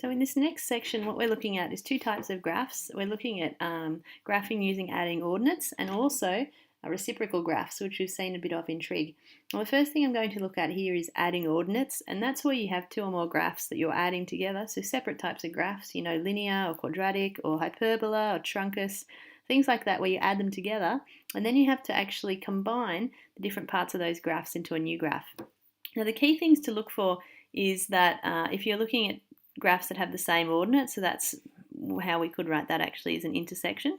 So in this next section, what we're looking at is two types of graphs. We're looking at graphing using adding ordinates and also reciprocal graphs, which we've seen a bit of in trig. Well, the first thing I'm going to look at here is adding ordinates, and that's where you have two or more graphs that you're adding together. So separate types of graphs, you know, linear or quadratic or hyperbola or truncus, things like that, where you add them together, and then you have to actually combine the different parts of those graphs into a new graph. Now, the key things to look for is that if you're looking at graphs that have the same ordinate, so that's how we could write that actually as an intersection.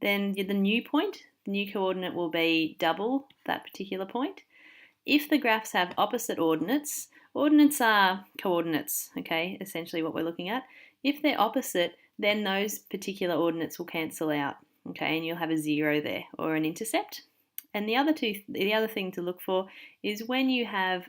Then the new point, the new coordinate will be double that particular point. If the graphs have opposite ordinates, ordinates are coordinates, okay, essentially what we're looking at. If they're opposite, then those particular ordinates will cancel out, okay, and you'll have a zero there or an intercept. And the other thing to look for is when you have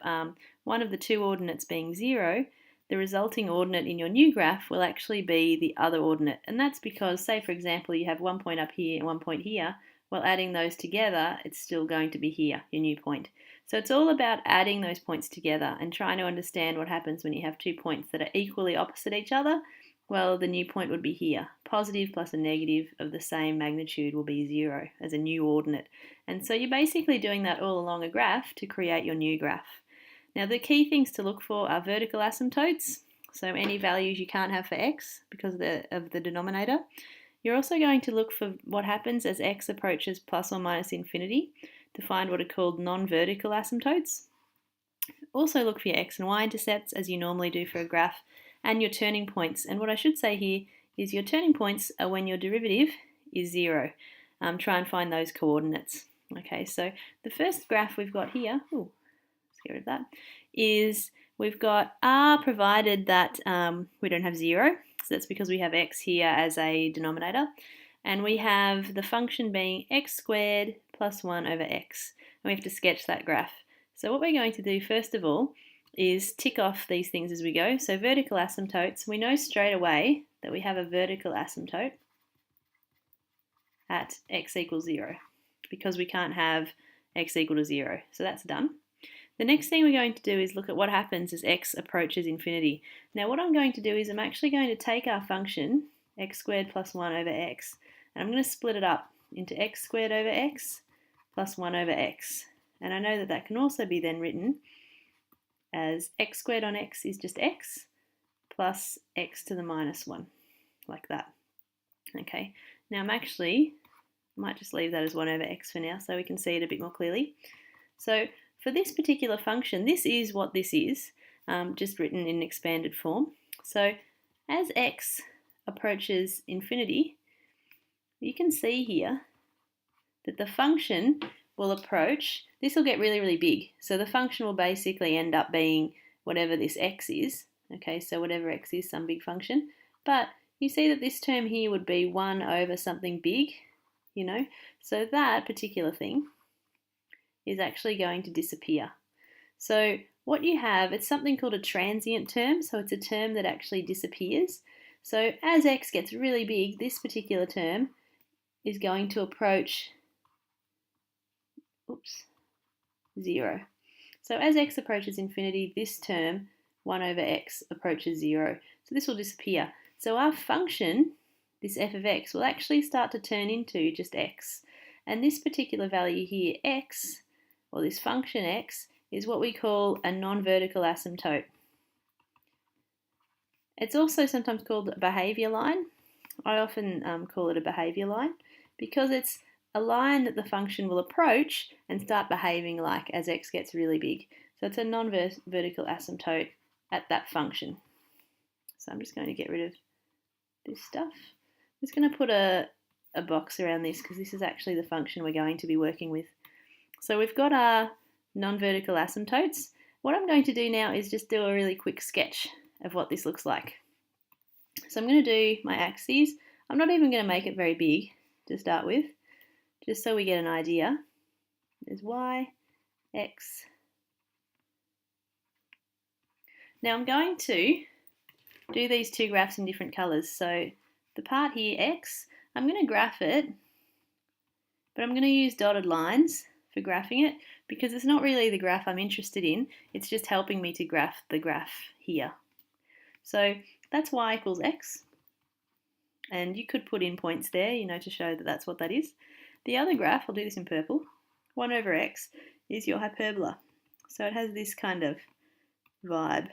one of the two ordinates being 0, the resulting ordinate in your new graph will actually be the other ordinate. And that's because, say for example, you have 1 point up here and 1 point here. Well, adding those together, it's still going to be here, your new point. So it's all about adding those points together and trying to understand what happens when you have 2 points that are equally opposite each other. Well, the new point would be here. Positive plus a negative of the same magnitude will be 0 as a new ordinate. And so you're basically doing that all along a graph to create your new graph. Now, the key things to look for are vertical asymptotes, so any values you can't have for x because of the denominator. You're also going to look for what happens as x approaches plus or minus infinity to find what are called non-vertical asymptotes. Also look for your x and y intercepts as you normally do for a graph, and your turning points. And what I should say here is your turning points are when your derivative is 0. Try and find those coordinates. Okay, so the first graph we've got here, let's get rid of that, is we've got r provided that we don't have 0, so that's because we have x here as a denominator, and we have the function being x squared plus 1 over x, and we have to sketch that graph. So what we're going to do first of all is tick off these things as we go. So vertical asymptotes, we know straight away that we have a vertical asymptote at x equals 0 because we can't have x equal to 0. So that's done. The next thing we're going to do is look at what happens as x approaches infinity. Now what I'm going to do is I'm actually going to take our function x squared plus 1 over x, and I'm going to split it up into x squared over x plus 1 over x. And I know that that can also be then written as x squared on x is just x plus x to the minus 1, like that. Okay, now I might just leave that as 1 over x for now so we can see it a bit more clearly. So for this particular function, this is what this is, just written in expanded form. So as x approaches infinity, you can see here that the function will approach, this will get really, really big. So the function will basically end up being whatever this x is. Okay, so whatever x is, some big function. But you see that this term here would be 1 over something big, you know. So that particular thing is actually going to disappear. So what you have, it's something called a transient term. So it's a term that actually disappears. So as x gets really big, this particular term is going to approach 0. So as x approaches infinity, this term, 1 over x, approaches 0. So this will disappear. So our function, this f of x, will actually start to turn into just x. And this particular value here, x, or this function x, is what we call a non-vertical asymptote. It's also sometimes called a behaviour line. I often call it a behaviour line because it's a line that the function will approach and start behaving like as x gets really big. So it's a non-vertical asymptote at that function. So I'm just going to get rid of this stuff. I'm just going to put a box around this because this is actually the function we're going to be working with. So we've got our non-vertical asymptotes. What I'm going to do now is just do a really quick sketch of what this looks like. So I'm going to do my axes. I'm not even going to make it very big to start with, just so we get an idea. There's y, x. Now I'm going to do these two graphs in different colours. So the part here, x, I'm going to graph it, but I'm going to use dotted lines for graphing it because it's not really the graph I'm interested in. It's just helping me to graph the graph here. So that's y equals x. And you could put in points there, to show that that's what that is. The other graph, I'll do this in purple, 1 over x, is your hyperbola. So it has this kind of vibe.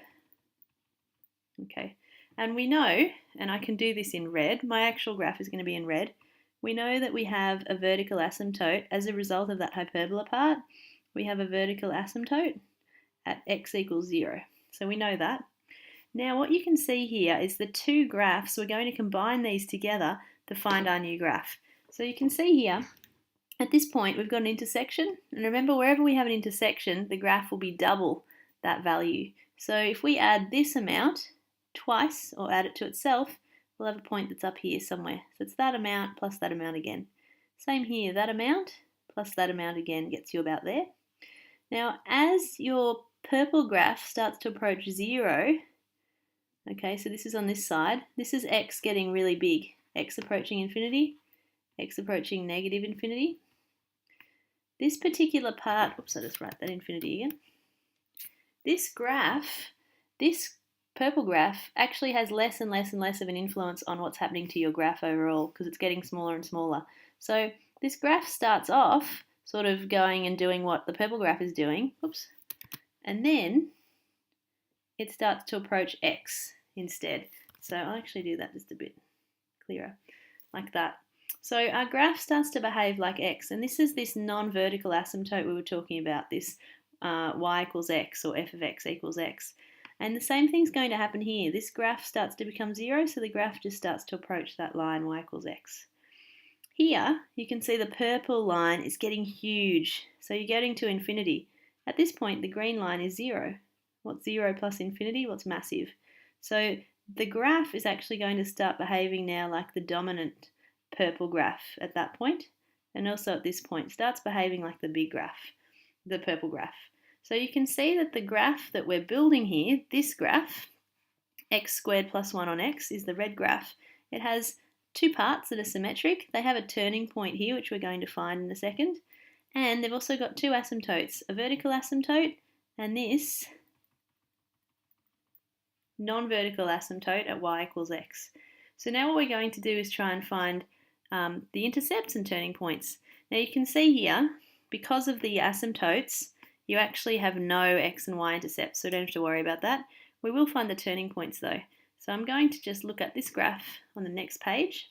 Okay, and we know, and I can do this in red, my actual graph is going to be in red. We know that we have a vertical asymptote as a result of that hyperbola part. We have a vertical asymptote at x equals 0. So we know that. Now what you can see here is the two graphs, we're going to combine these together to find our new graph. So you can see here, at this point we've got an intersection, and remember wherever we have an intersection, the graph will be double that value. So if we add this amount twice, or add it to itself, we'll have a point that's up here somewhere. So it's that amount plus that amount again. Same here, that amount plus that amount again gets you about there. Now as your purple graph starts to approach 0, okay, so this is on this side, this is x getting really big, x approaching infinity, x approaching negative infinity. This particular part, oops, I'll just write that infinity again. This graph, this purple graph actually has less and less and less of an influence on what's happening to your graph overall because it's getting smaller and smaller. So this graph starts off sort of going and doing what the purple graph is doing, oops, and then it starts to approach x instead. So I'll actually do that just a bit clearer, like that. So our graph starts to behave like x, and this is this non-vertical asymptote we were talking about, this y equals x, or f of x equals x. And the same thing's going to happen here. This graph starts to become 0, so the graph just starts to approach that line y equals x. Here, you can see the purple line is getting huge, so you're getting to infinity. At this point, the green line is 0. What's 0 plus infinity? What's massive? So the graph is actually going to start behaving now like the dominant purple graph at that point, and also at this point starts behaving like the big graph, the purple graph. So you can see that the graph that we're building here, this graph, x squared plus 1 on x, is the red graph. It has two parts that are symmetric. They have a turning point here, which we're going to find in a second, and they've also got two asymptotes, a vertical asymptote and this non-vertical asymptote at y equals x. So now what we're going to do is try and find the intercepts and turning points. Now you can see here, because of the asymptotes, you actually have no x and y intercepts, so don't have to worry about that. We will find the turning points though. So I'm going to just look at this graph on the next page,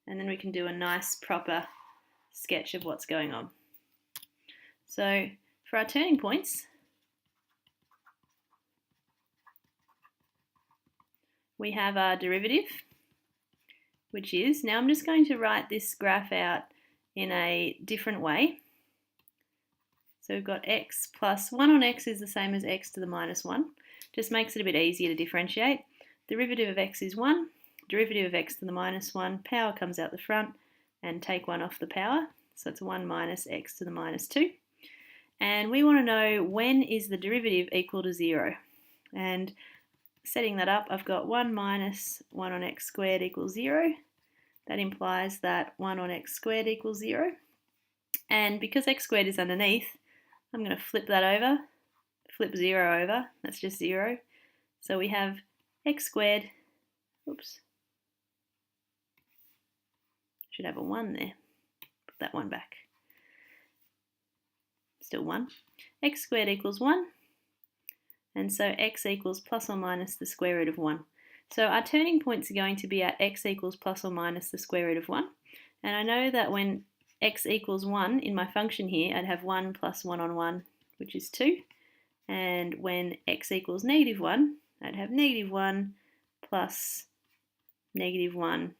and then we can do a nice proper sketch of what's going on. So for our turning points, we have our derivative, which is, now I'm just going to write this graph out in a different way. So we've got x plus 1 on x is the same as x to the minus 1. Just makes it a bit easier to differentiate. Derivative of x is 1, derivative of x to the minus 1, power comes out the front, and take 1 off the power. So it's 1 minus x to the minus 2. And we want to know when is the derivative equal to 0. And setting that up, I've got 1 minus 1 on x squared equals 0. That implies that 1 on x squared equals 0. And because x squared is underneath, I'm going to flip that over, flip 0 over, that's just 0. So we have x squared, oops, should have a 1 there, put that 1 back, still 1. X squared equals 1, and so x equals plus or minus the square root of 1. So our turning points are going to be at x equals plus or minus the square root of 1. And I know that when x equals 1 in my function here, I'd have 1 plus 1 on 1, which is 2. And when x equals negative 1, I'd have negative 1 plus negative 1,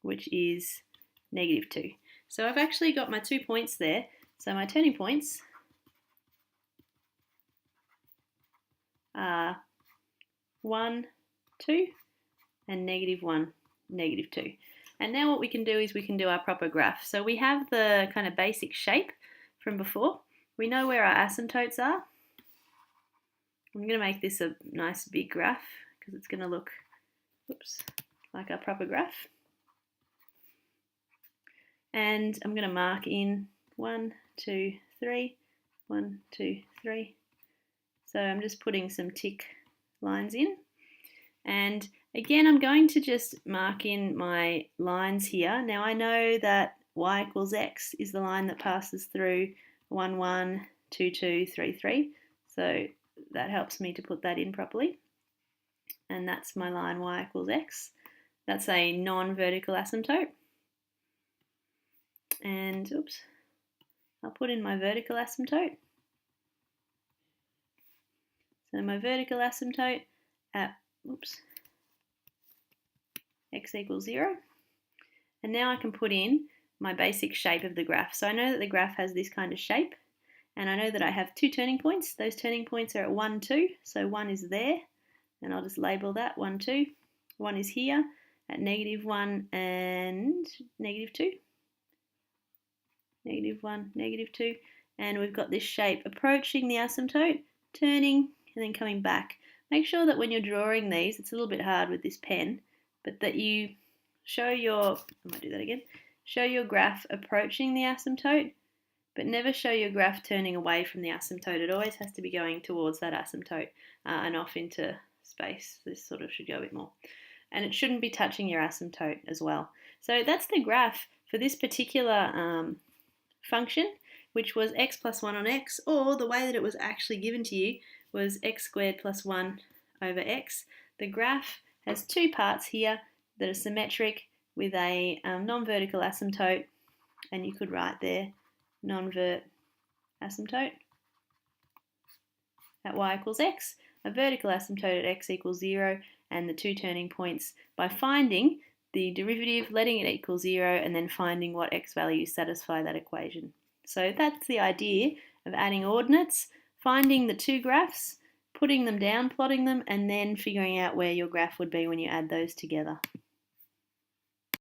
which is negative 2. So I've actually got my 2 points there. So my turning points are 1, 2, and negative 1, negative 2. And now what we can do is we can do our proper graph. So we have the kind of basic shape from before. We know where our asymptotes are. I'm going to make this a nice big graph because it's going to look, oops, like our proper graph. And I'm going to mark in 1, 2, 3, 1, 2, 3. So I'm just putting some tick lines in. And again, I'm going to just mark in my lines here. Now I know that y equals x is the line that passes through 1, 1, 2, 2, 3, 3. So that helps me to put that in properly. And that's my line y equals x. That's a non-vertical asymptote. And oops, I'll put in my vertical asymptote. So my vertical asymptote at x equals 0. And now I can put in my basic shape of the graph. So I know that the graph has this kind of shape, and I know that I have 2 turning points. Those turning points are at 1, 2, so 1 is there, and I'll just label that 1, 2. 1 is here at -1 and -2. -1, -2, and we've got this shape approaching the asymptote, turning, and then coming back. Make sure that when you're drawing these, it's a little bit hard with this pen, but that you show your, I might do that again, show your graph approaching the asymptote, but never show your graph turning away from the asymptote. It always has to be going towards that asymptote and off into space. This sort of should go a bit more. And it shouldn't be touching your asymptote as well. So that's the graph for this particular function, which was x plus 1 on x, or the way that it was actually given to you was x squared plus 1 over x. The graph has 2 parts here that are symmetric with a non-vertical asymptote, and you could write there non-vert asymptote at y equals x, a vertical asymptote at x equals 0, and the 2 turning points by finding the derivative, letting it equal 0, and then finding what x values satisfy that equation. So that's the idea of adding ordinates, finding the 2 graphs, putting them down, plotting them, and then figuring out where your graph would be when you add those together.